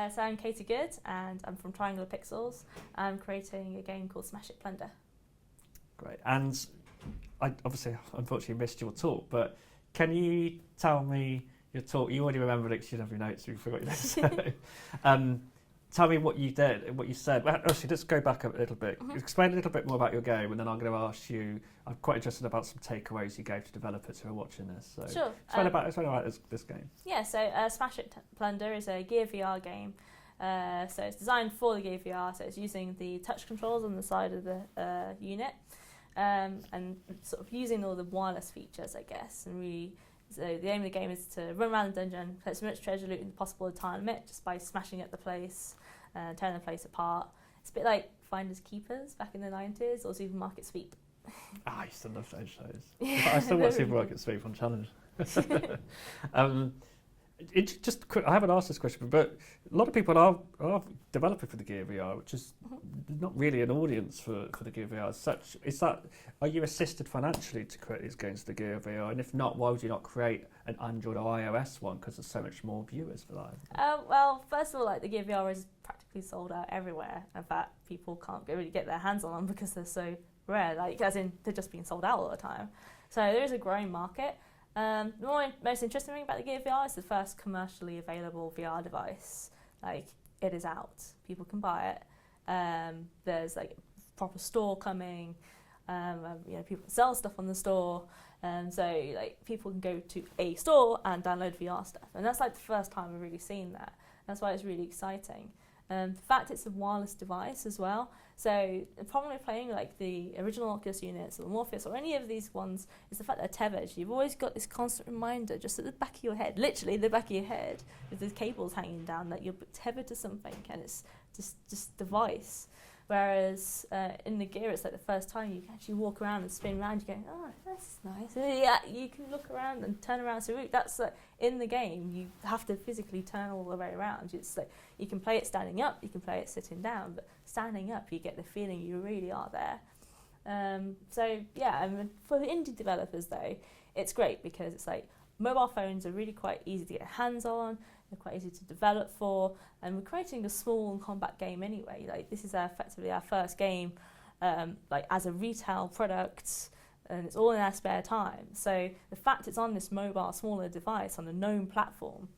So I'm Katie Goode, and I'm from Triangular Pixels. I'm creating a game called Smash It Plunder. Great. And I unfortunately missed your talk, but can you tell me your talk? You already remembered it because you have your notes, so you forgot your notes. Tell me what you did, what you said. Well, actually, let's go back a little bit. Mm-hmm. Explain a little bit more about your game, and then I'm going to ask you. I'm quite interested about some takeaways you gave to developers who are watching this. So Sure. Explain about this game. Yeah, so Smash It Plunder is a Gear VR game. So it's designed for the Gear VR, so it's using the touch controls on the side of the unit, and sort of using all the wireless features, I guess. And so the aim of the game is to run around the dungeon, collect as much treasure loot as possible in time limit, just by smashing up the place, tearing the place apart. It's a bit like Finders Keepers back in the 90s, or Supermarket Sweep. I used to love those shows. I still watch Supermarket Sweep on Challenge. Just quick, I haven't asked this question, but a lot of people are developing for the Gear VR, which is not really an audience for the Gear VR as such. Are you assisted financially to create these games for the Gear VR? And if not, why would you not create an Android or iOS one? Because there's so much more viewers for that. Well, first of all, the Gear VR is practically sold out everywhere. In fact, people can't really get their hands on them because they're so rare. As in, they're just being sold out all the time. So there is a growing market. The most interesting thing about the Gear VR is the first commercially available VR device. It is out. People can buy it. There's a proper store coming. People sell stuff on the store. So people can go to a store and download VR stuff. And that's the first time we've really seen that. That's why it's really exciting. The fact it's a wireless device as well. So the problem with playing the original Oculus units or the Morpheus or any of these ones is the fact that they're tethered. You've always got this constant reminder just at the back of your head, literally the back of your head, with these cables hanging down that you're tethered to something, and it's just device. Whereas in the Gear, it's the first time you can actually walk around and spin around. You're going, oh, that's nice. And yeah, you can look around and turn around. So that's in the game. You have to physically turn all the way around. It's you can play it standing up, you can play it sitting down, but standing up, you get the feeling you really are there. For the indie developers though, it's great because it's mobile phones are really quite easy to get hands on. They're quite easy to develop for, and we're creating a small and compact game anyway. This is effectively our first game, as a retail product, and it's all in our spare time. So the fact it's on this mobile, smaller device on a known platform,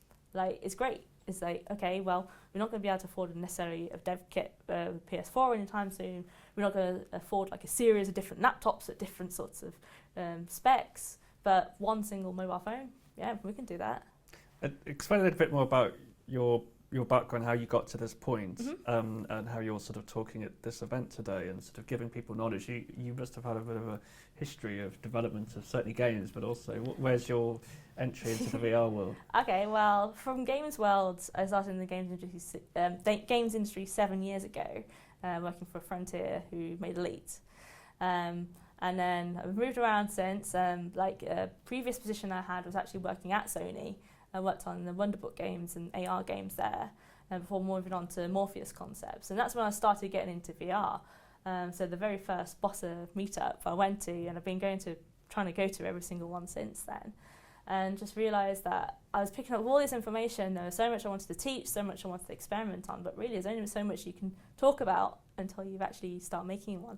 is great. It's okay, well, we're not going to be able to afford necessarily a dev kit PS4 anytime soon. We're not going to afford a series of different laptops at different sorts of specs, but one single mobile phone, yeah, we can do that. Explain a little bit more about your background, how you got to this point, and how you're sort of talking at this event today and sort of giving people knowledge. You must have had a bit of a history of development of certainly games, but also where's your entry into the VR world? Okay, well, from Games World, I started in the games industry 7 years ago, working for Frontier, who made Elite. And then I've moved around since. A previous position I had was actually working at Sony. I worked on the Wonderbook games and AR games there, before moving on to Morpheus concepts. And that's when I started getting into VR. So the very first Bossa meetup I went to, and I've been trying to go to every single one since then, and just realised that I was picking up all this information. There was so much I wanted to teach, so much I wanted to experiment on, but really there's only so much you can talk about until you actually start making one.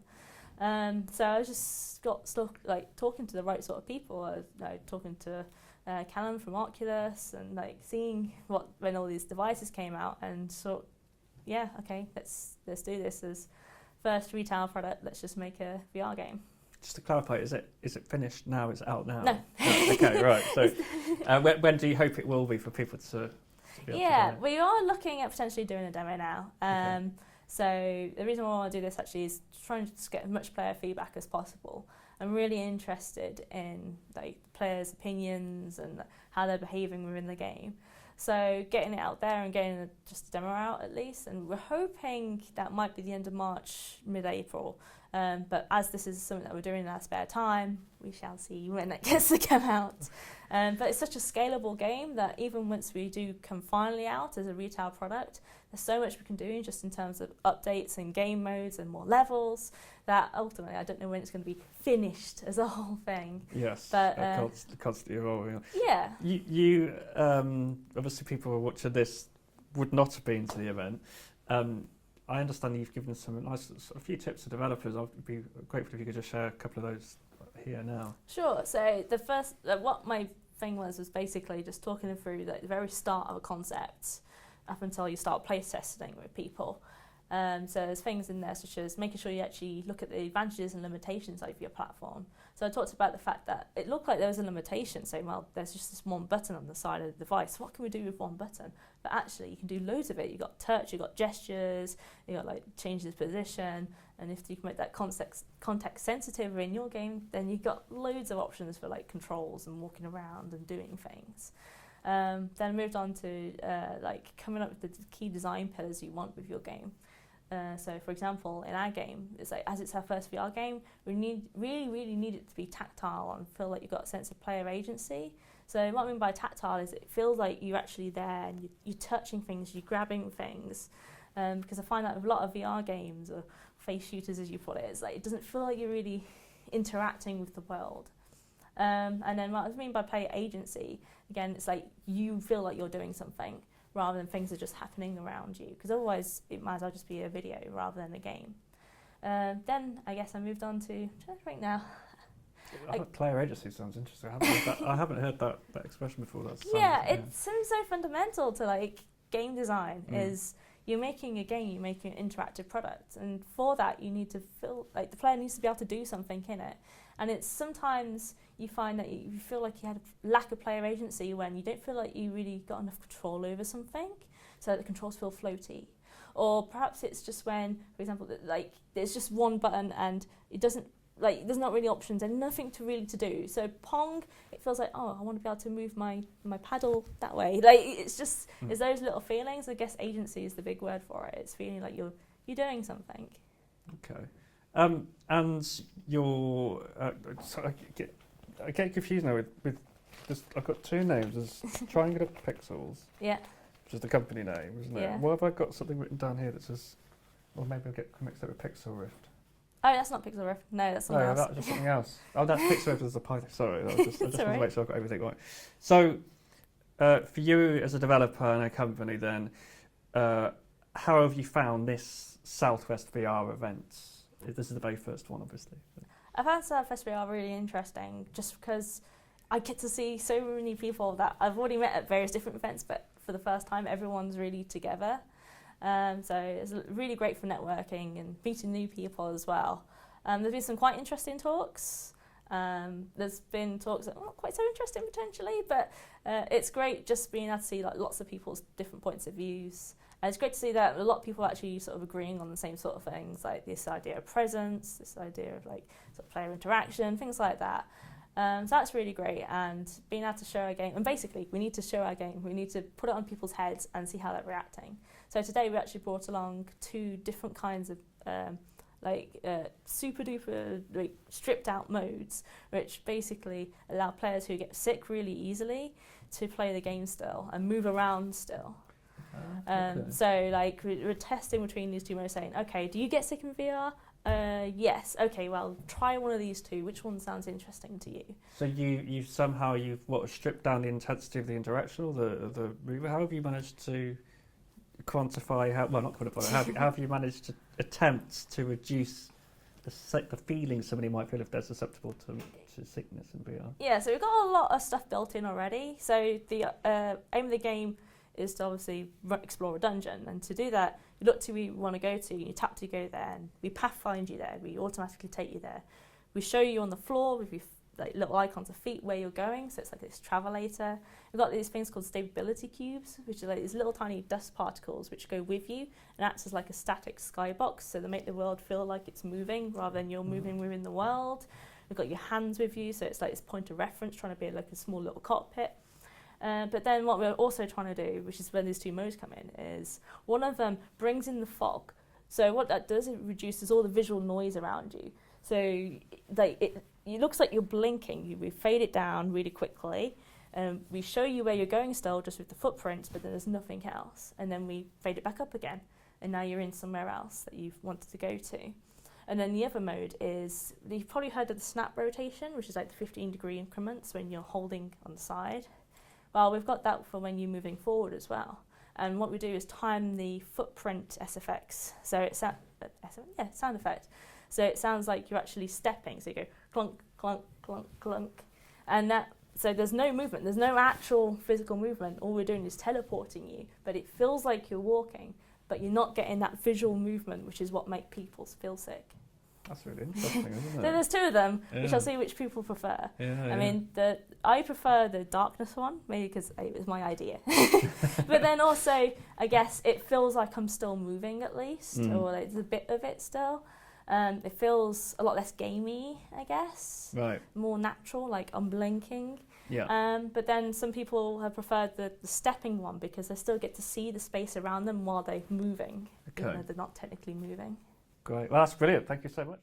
So I just got stuck talking to the right sort of people. I was talking to Callum from Oculus, and seeing when all these devices came out, and so yeah, okay, let's do this as first retail product. Let's just make a VR game. Just to clarify, is it finished now? Is it out now? No. Okay, right. So when do you hope it will be for people to be able to do it? We are looking at potentially doing a demo now. Okay. So the reason why I want to do this actually is trying to just get as much player feedback as possible. I'm really interested in players' opinions and how they're behaving within the game. So getting it out there and getting just a demo out at least, and we're hoping that might be the end of March, mid-April. But as this is something that we're doing in our spare time, we shall see when it gets to come out. But it's such a scalable game that even once we do come finally out as a retail product, there's so much we can do just in terms of updates and game modes and more levels that ultimately I don't know when it's going to be finished as a whole thing. Yes, but constantly evolving. Yeah. You obviously people who are watching this would not have been to the event. I understand you've given a few tips to developers. I'd be grateful if you could just share a couple of those here now. Sure. So the first, what my thing was basically just talking them through the very start of a concept up until you start play testing with people. So there's things in there such as making sure you actually look at the advantages and limitations of your platform. So I talked about the fact that it looked like there was a limitation, saying, well, there's just this one button on the side of the device. What can we do with one button? But actually, you can do loads of it. You've got touch, you've got gestures, you've got like change the position. And if you can make that context sensitive in your game, then you've got loads of options for like controls and walking around and doing things. Then I moved on to like coming up with the key design pillars you want with your game. So, for example, in our game, it's like as it's our first VR game, we really need it to be tactile and feel like you've got a sense of player agency. So, what I mean by tactile is it feels like you're actually there and you're touching things, you're grabbing things. Because I find that with a lot of VR games or face shooters, as you put it, it's like it doesn't feel like you're really interacting with the world. And then what I mean by player agency, again, it's like you feel like you're doing something, rather than things are just happening around you, because otherwise it might as well just be a video rather than a game. Then I guess I moved on to, I'm trying to think now. Player agency sounds interesting. I haven't heard that expression before. It seems so fundamental to like game design. Is you're making a game, you're making an interactive product, and for that you need to feel like the player needs to be able to do something in it. And it's sometimes you find that you feel like you had a lack of player agency when you don't feel like you really got enough control over something, so that the controls feel floaty. Or perhaps it's just when, for example, like there's just one button and it doesn't, like there's not really options and nothing to do. So Pong, it feels like, oh, I want to be able to move my paddle that way. Like it's just it's those little feelings. I guess agency is the big word for it. It's feeling like you're doing something. Okay. And your I get confused now with this. I've got two names. There's Triangular Pixels, yeah, which is the company name, isn't it? Yeah. Why have I got something written down here that says, or maybe I'll get mixed up with Pixel Rift? Oh, that's not Pixel Rift. No, that's something else. That's just something else. Oh, that's Pixel Rift as a Python. Sorry, I just want to make sure I've got everything right. So, for you as a developer and a company, then, how have you found this SouthWest VR event? This is the very first one, obviously. I found SouthWest VR really interesting just because I get to see so many people that I've already met at various different events, but for the first time, everyone's really together. So it's really great for networking and meeting new people as well. There's been some quite interesting talks. There's been talks that are not quite so interesting potentially, but it's great just being able to see like lots of people's different points of views. And it's great to see that a lot of people are actually sort of agreeing on the same sort of things, like this idea of presence, this idea of like sort of player interaction, things like that. So that's really great, and being able to show our game, and basically we need to show our game, we need to put it on people's heads and see how they're reacting. So today we actually brought along two different kinds of super duper like stripped out modes, which basically allow players who get sick really easily to play the game still and move around still. Okay. So like we're testing between these two modes, saying, okay, do you get sick in VR? Yes. Okay. Well, try one of these two. Which one sounds interesting to you? So you've stripped down the intensity of the interaction or the move. How have you managed to quantify? How have you managed to attempt to reduce the feeling somebody might feel if they're susceptible to sickness in VR? Yeah. So we've got a lot of stuff built in already. So the aim of the game is to obviously explore a dungeon, and to do that you look to where you want to go to, you tap to go there, and we pathfind you there, we automatically take you there. We show you on the floor with your like little icons of feet where you're going, so it's like this travelator. We've got these things called stability cubes, which are like these little tiny dust particles which go with you and acts as like a static skybox, so they make the world feel like it's moving rather than you're moving within the world. We've got your hands with you, so it's like this point of reference, trying to be like a small little cockpit. But then what we're also trying to do, which is when these two modes come in, is one of them brings in the fog. So what that does, it reduces all the visual noise around you. So like it looks like you're blinking. We fade it down really quickly. We show you where you're going still, just with the footprints, but then there's nothing else. And then we fade it back up again, and now you're in somewhere else that you've wanted to go to. And then the other mode is, you've probably heard of the snap rotation, which is like the 15-degree increments when you're holding on the side. Well, we've got that for when you're moving forward as well. And what we do is time the footprint SFX. So it's sound effect. So it sounds like you're actually stepping. So you go clunk, clunk, clunk, clunk. And so there's no movement. There's no actual physical movement. All we're doing is teleporting you. But it feels like you're walking, but you're not getting that visual movement, which is what makes people feel sick. That's really interesting, isn't it? So there's two of them, which I'll see which people prefer. Yeah, I mean, I prefer the darkness one, maybe because it was my idea. But then also, I guess it feels like I'm still moving at least, or like there's a bit of it still. It feels a lot less gamey, I guess. Right. More natural, like unblinking. Yeah. But then some people have preferred the stepping one because they still get to see the space around them while they're moving, even though they're not technically moving. Great. Well, that's brilliant. Thank you so much.